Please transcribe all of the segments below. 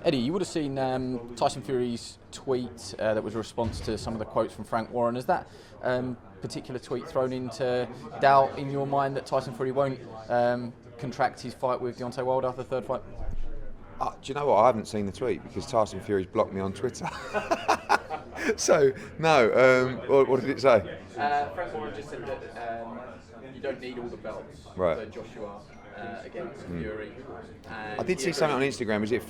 Eddie, you would have seen Tyson Fury's tweet that was a response to some of the quotes from Frank Warren. Has that particular tweet thrown into doubt in your mind that Tyson Fury won't contract his fight with Deontay Wilder, the third fight? Do you know what? I haven't seen the tweet because Tyson Fury's blocked me on Twitter. So, no. What did it say? Frank Warren just said that you don't need all the belts Right. for Joshua against Fury. I did see something on Instagram. Was it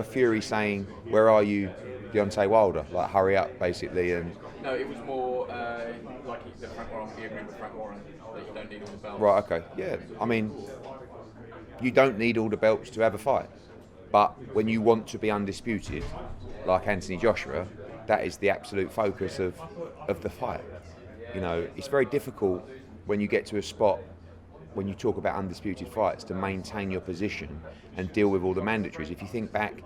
Fury saying, "Where are you, Deontay Wilder?" Like, hurry up, basically. And No, it was more like that Frank Warren would be agreeing with Frank Warren that you don't need all the belts. right, okay, yeah. I mean, you don't need all the belts to have a fight, but when you want to be undisputed, like Anthony Joshua, that is the absolute focus of the fight. You know, it's very difficult when you get to a spot when you talk about undisputed fights to maintain your position and deal with all the mandatories. If you think back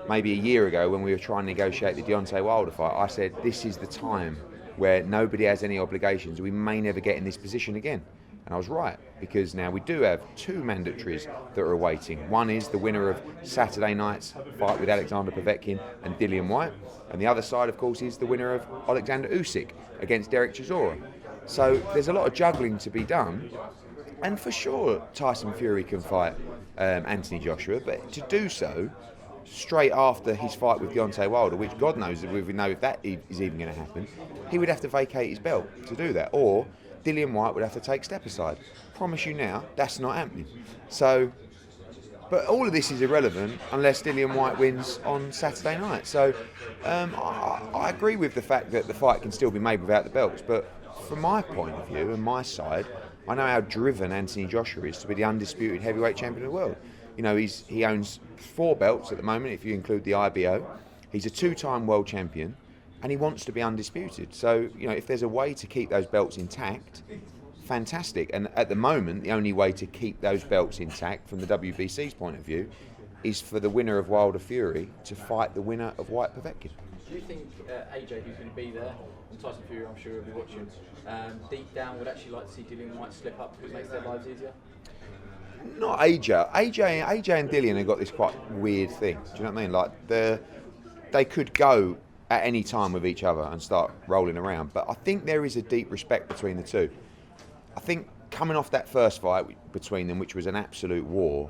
maybe a year ago when we were trying to negotiate the Deontay Wilder fight, I said this is the time where nobody has any obligations. We may never get in this position again. And I was right, because now we do have two mandatories that are awaiting. One is the winner of Saturday night's fight with Alexander Povetkin and Dillian Whyte, and the other side, of course, is the winner of Alexander Usyk against Derek Chisora. So there's a lot of juggling to be done. And for sure, Tyson Fury can fight Anthony Joshua, but to do so straight after his fight with Deontay Wilder, which God knows if we know if that is even going to happen, he would have to vacate his belt to do that, or Dillian Whyte would have to take step aside. Promise you now, that's not happening. So, but all of this is irrelevant unless Dillian Whyte wins on Saturday night. So, I agree with the fact that the fight can still be made without the belts, but from my point of view and my side, I know how driven Anthony Joshua is to be the undisputed heavyweight champion of the world. You know, he owns 4 belts at the moment, if you include the IBO. He's a 2-time world champion, and he wants to be undisputed. So, you know, if there's a way to keep those belts intact, fantastic. And at the moment, the only way to keep those belts intact from the WBC's point of view is for the winner of Wilder Fury to fight the winner of Whyte Povetkin. Do you think AJ, who's going to be there, and Tyson Fury, I'm sure he'll be watching, deep down would actually like to see Dillian Whyte slip up because it makes their lives easier? Not AJ. AJ and Dillian have got this quite weird thing. Do you know what I mean? Like, they could go at any time with each other and start rolling around. But I think there is a deep respect between the two. I think coming off that first fight between them, which was an absolute war,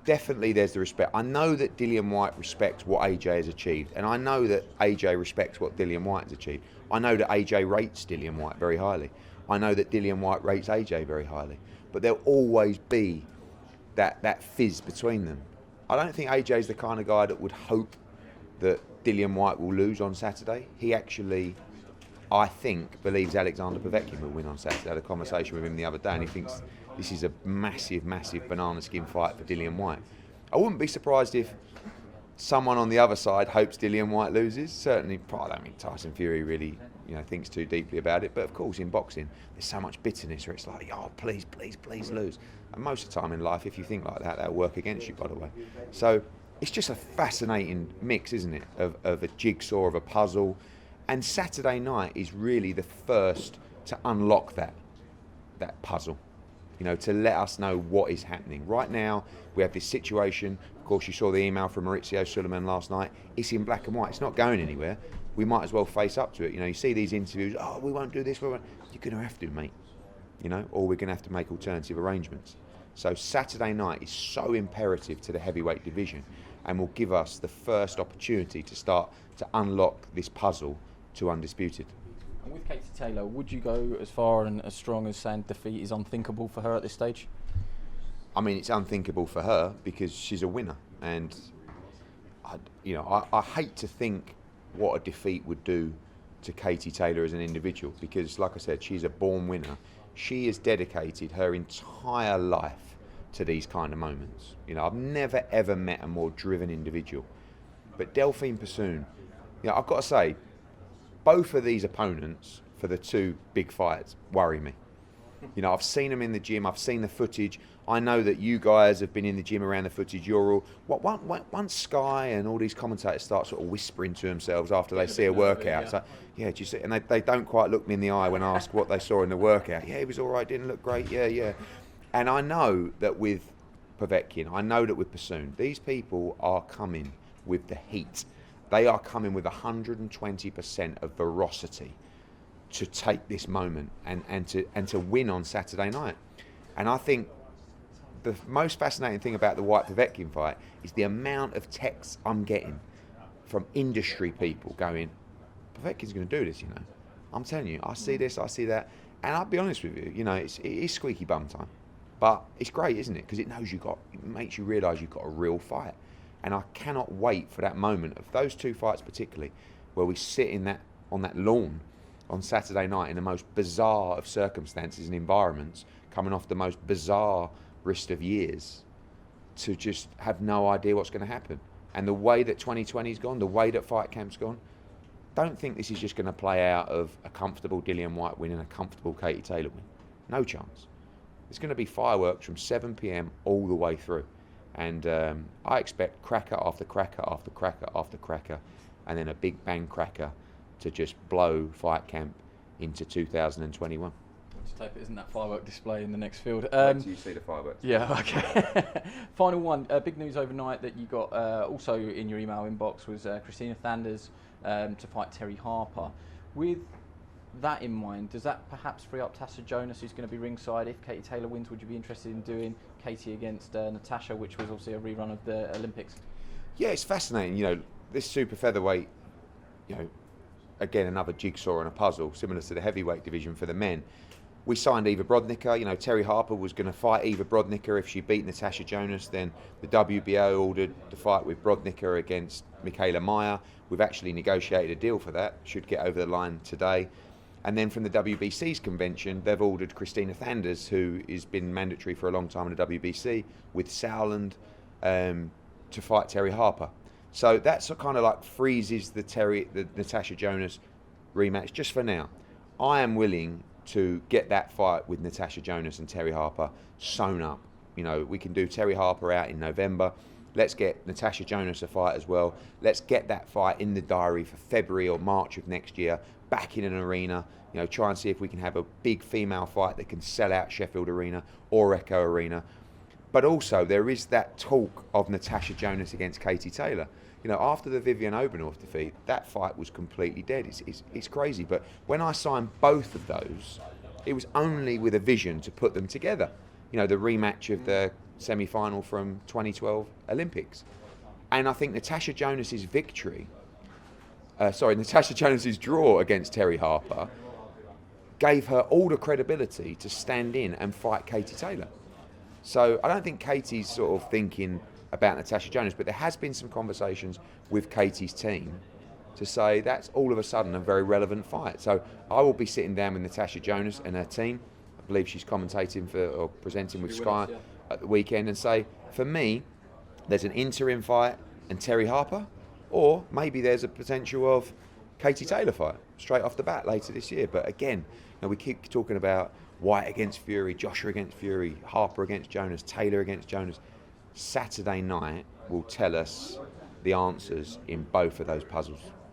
definitely there's the respect. I know that Dillian Whyte respects what AJ has achieved, and I know that AJ respects what Dillian Whyte has achieved. I know that AJ rates Dillian Whyte very highly. I know that Dillian Whyte rates AJ very highly. But there'll always be that fizz between them. I don't think AJ's the kind of guy that would hope that Dillian Whyte will lose on Saturday. He actually, I think, believes Alexander Povetkin will win on Saturday. I had a conversation with him the other day, and he thinks this is a massive, massive banana skin fight for Dillian Whyte. I wouldn't be surprised if someone on the other side hopes Dillian Whyte loses. Certainly, I don't think Tyson Fury really, thinks too deeply about it. But of course, in boxing, there's so much bitterness where it's like, oh, please, please, please lose. And most of the time in life, if you think like that, that'll work against you, by the way. So it's just a fascinating mix, isn't it, of a jigsaw, of a puzzle. And Saturday night is really the first to unlock that puzzle, to let us know what is happening. Right now, we have this situation. Of course, you saw the email from Maurizio Suleiman last night. It's in black and white. It's not going anywhere. We might as well face up to it. You see these interviews, oh, we won't do this, we won't. You're going to have to, mate. Or we're going to have to make alternative arrangements. So Saturday night is so imperative to the heavyweight division and will give us the first opportunity to start to unlock this puzzle to undisputed. And with Katie Taylor, would you go as far and as strong as saying defeat is unthinkable for her at this stage? I mean, it's unthinkable for her because she's a winner. And, I hate to think what a defeat would do to Katie Taylor as an individual because, like I said, she's a born winner. She has dedicated her entire life to these kind of moments. I've never, ever met a more driven individual. But Delfine Persoon, I've got to say, both of these opponents for the 2 big fights worry me. I've seen them in the gym. I've seen the footage. I know that you guys have been in the gym around the footage. You're all... Once Sky and all these commentators start sort of whispering to themselves after they see a workout. It's like, yeah, do you see? And they don't quite look me in the eye when asked what they saw in the workout. Yeah, he was all right, didn't look great. Yeah. And I know that with Povetkin, I know that with Persoon, these people are coming with the heat. They are coming with 120% of veracity to take this moment and to win on Saturday night. And I think the most fascinating thing about the Whyte Povetkin fight is the amount of texts I'm getting from industry people going, Povetkin's going to do this, you know. I'm telling you, I see this, I see that. And I'll be honest with you, you know, it is squeaky bum time. But it's great, isn't it? Because it makes you realise you've got a real fight. And I cannot wait for that moment of those two fights particularly, where we sit on that lawn on Saturday night in the most bizarre of circumstances and environments, coming off the most bizarrest of years, to just have no idea what's going to happen. And the way that 2020's gone, the way that fight camp's gone, don't think this is just going to play out of a comfortable Dillian Whyte win and a comfortable Katie Taylor win. No chance. It's going to be fireworks from 7 p.m. all the way through. And I expect cracker after cracker after cracker after cracker, and then a big bang cracker to just blow fight camp into 2021. Just hope it isn't that firework display in the next field. Wait till you see the fireworks. Yeah, okay. Final one. Big news overnight that you got also in your email inbox was Christina Thanders to fight Terri Harper. With that in mind, does that perhaps free up Natasha Jonas, who's going to be ringside? If Katie Taylor wins, would you be interested in doing Katie against Natasha, which was obviously a rerun of the Olympics? Yeah, it's fascinating. You know, this super featherweight, you know, again, another jigsaw and a puzzle, similar to the heavyweight division for the men. We signed Eva Brodnicka. You know, Terri Harper was going to fight Eva Brodnicka. If she beat Natasha Jonas, then the WBO ordered the fight with Brodnicka against Michaela Meyer. We've actually negotiated a deal for that. Should get over the line today. And then from the WBC's convention, they've ordered Christina Thanders, who has been mandatory for a long time in the WBC, with Sauerland to fight Terri Harper. So that's kind of like freezes the Natasha Jonas rematch just for now. I am willing to get that fight with Natasha Jonas and Terri Harper sewn up. You know, we can do Terri Harper out in November. Let's get Natasha Jonas a fight as well. Let's get that fight in the diary for February or March of next year, back in an arena. You know, try and see if we can have a big female fight that can sell out Sheffield Arena or Echo Arena. But also, there is that talk of Natasha Jonas against Katie Taylor. You know, after the Vivian Obernorth defeat, that fight was completely dead. It's crazy. But when I signed both of those, it was only with a vision to put them together. You know, the rematch of the semi-final from 2012 Olympics. And I think Natasha Jonas's draw against Terri Harper gave her all the credibility to stand in and fight Katie Taylor. So I don't think Katie's sort of thinking about Natasha Jonas, but there has been some conversations with Katie's team to say that's all of a sudden a very relevant fight. So I will be sitting down with Natasha Jonas and her team. I believe she's commentating or presenting with Sky at the weekend, and say, for me, there's an interim fight and Terri Harper, or maybe there's a potential of Katie Taylor fight straight off the bat later this year. But again, you know, we keep talking about Whyte against Fury, Joshua against Fury, Harper against Jonas, Taylor against Jonas. Saturday night will tell us the answers in both of those puzzles.